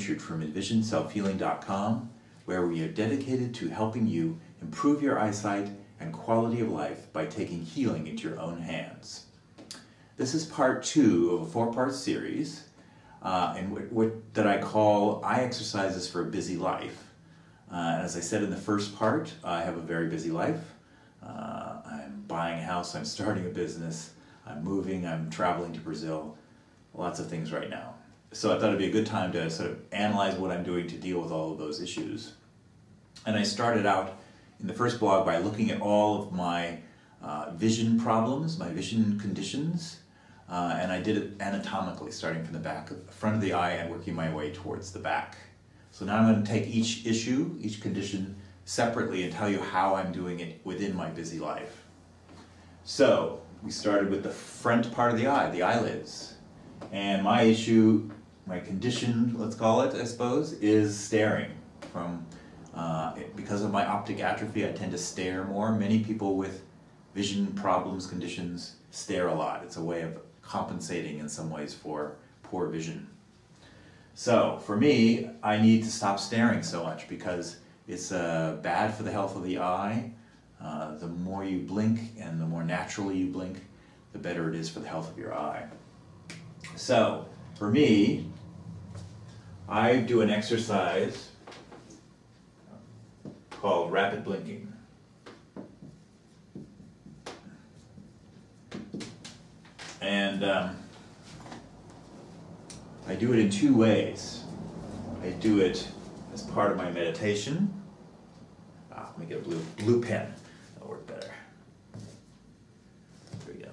Richard from EnvisionSelfHealing.com, where we are dedicated to helping you improve your eyesight and quality of life by taking healing into your own hands. This is part 2 of a 4-part series that I call Eye Exercises for a Busy Life. As I said in the first part, I have a very busy life. I'm buying a house, I'm starting a business, I'm moving, I'm traveling to Brazil, lots of things right now. So I thought it'd be a good time to sort of analyze what I'm doing to deal with all of those issues. And I started out in the first blog by looking at all of my vision problems, my vision conditions, and I did it anatomically, starting from the front of the eye and working my way towards the back. So now I'm going to take each issue, each condition separately and tell you how I'm doing it within my busy life. So we started with the front part of the eye, the eyelids. And my issue, my condition, let's call it, I suppose, is staring. Because of my optic atrophy, I tend to stare more. Many people with vision problems, conditions, stare a lot. It's a way of compensating in some ways for poor vision. So for me, I need to stop staring so much because it's bad for the health of the eye. The more you blink and the more naturally you blink, the better it is for the health of your eye. So for me, I do an exercise called rapid blinking. And I do it in 2 ways. I do it as part of my meditation. Let me get a blue pen. That'll work better. There we go.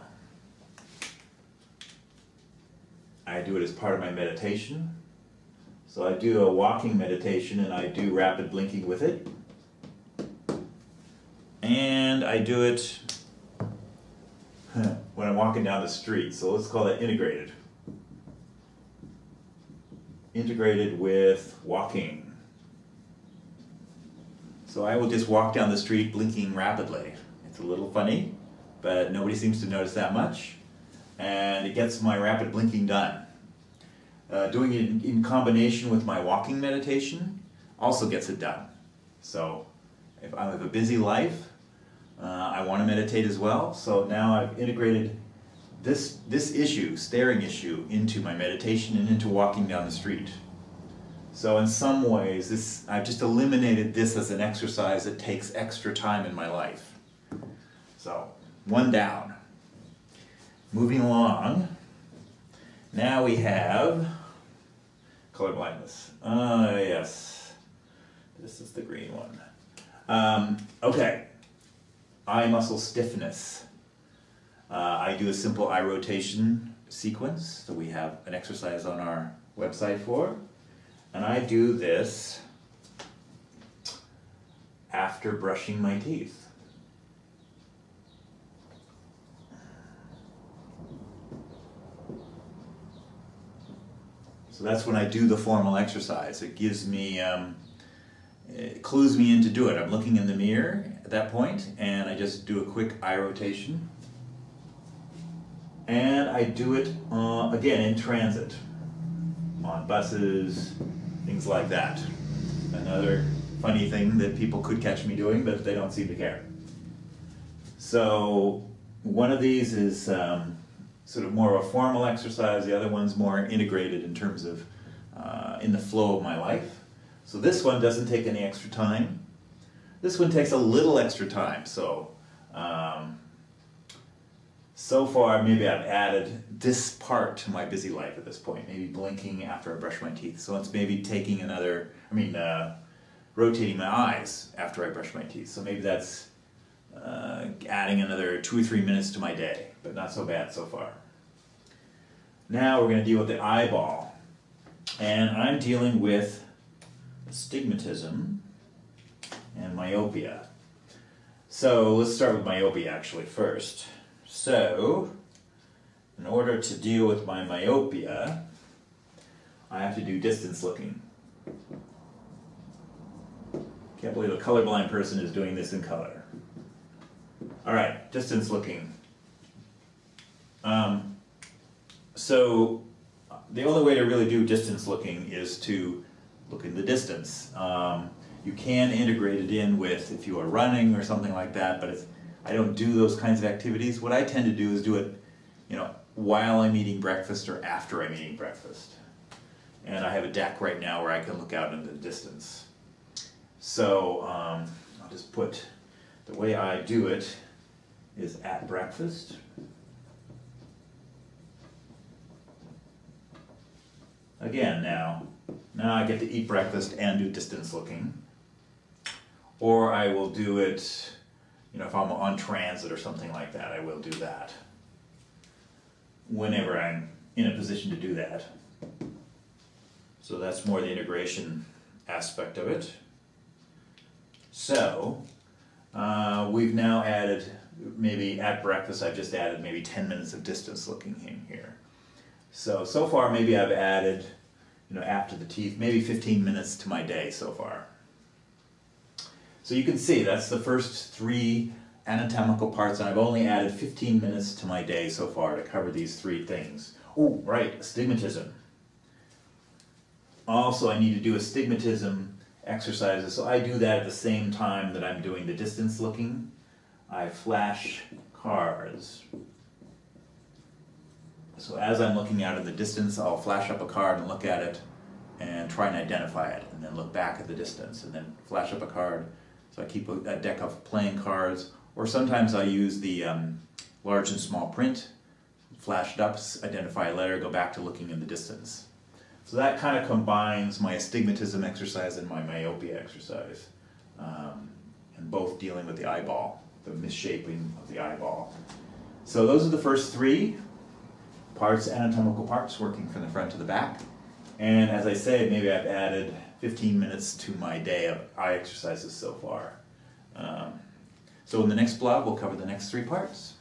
I do it as part of my meditation. So I do a walking meditation and I do rapid blinking with it. And I do it when I'm walking down the street. So let's call that integrated. Integrated with walking. So I will just walk down the street blinking rapidly. It's a little funny, but nobody seems to notice that much. And it gets my rapid blinking done. Doing it in combination with my walking meditation also gets it done. So if I have a busy life, I want to meditate as well. So now I've integrated this issue, staring issue, into my meditation and into walking down the street. So in some ways, I've just eliminated this as an exercise that takes extra time in my life. So, 1 down. Moving along, now we have color blindness. Yes, this is the green one. Okay, eye muscle stiffness. I do a simple eye rotation sequence that we have an exercise on our website for. And I do this after brushing my teeth. So that's when I do the formal exercise. It gives me, it clues me in to do it. I'm looking in the mirror at that point and I just do a quick eye rotation. And I do it, again, in transit, on buses, things like that. Another funny thing that people could catch me doing, but they don't seem to care. So one of these is sort of more of a formal exercise, the other one's more integrated in terms of in the flow of my life. So this one doesn't take any extra time. This one takes a little extra time, so so far, maybe I've added this part to my busy life at this point, maybe blinking after I brush my teeth. So it's maybe taking rotating my eyes after I brush my teeth. So maybe that's adding another 2 or 3 minutes to my day, but not so bad so far. Now we're going to deal with the eyeball. And I'm dealing with astigmatism and myopia. So let's start with myopia actually first. So, in order to deal with my myopia, I have to do distance looking. Can't believe a colorblind person is doing this in color. All right, distance looking. So the only way to really do distance looking is to look in the distance. You can integrate it in with if you are running or something like that, but I don't do those kinds of activities. What I tend to do is do it, while I'm eating breakfast or after I'm eating breakfast. And I have a deck right now where I can look out into the distance. So I'll just put, the way I do it is at breakfast. Again, now I get to eat breakfast and do distance looking. Or I will do it, if I'm on transit or something like that, I will do that. Whenever I'm in a position to do that. So that's more the integration aspect of it. So we've now added, maybe at breakfast I've just added maybe 10 minutes of distance looking in here. So far maybe I've added, after the teeth, maybe 15 minutes to my day so far. So you can see that's the first 3 anatomical parts, and I've only added 15 minutes to my day so far to cover these 3 things. Oh, right, astigmatism. Also, I need to do astigmatism exercises, so I do that at the same time that I'm doing the distance looking. I flash cards. So as I'm looking out in the distance, I'll flash up a card and look at it and try and identify it, and then look back at the distance, and then flash up a card. So I keep a deck of playing cards, or sometimes I use the large and small print, flashed up, identify a letter, go back to looking in the distance. So that kind of combines my astigmatism exercise and my myopia exercise, and both dealing with the eyeball, the missshaping of the eyeball. So those are the first 3 parts, anatomical parts, working from the front to the back. And as I say, maybe I've added 15 minutes to my day of eye exercises so far. So in the next blog, we'll cover the next 3 parts.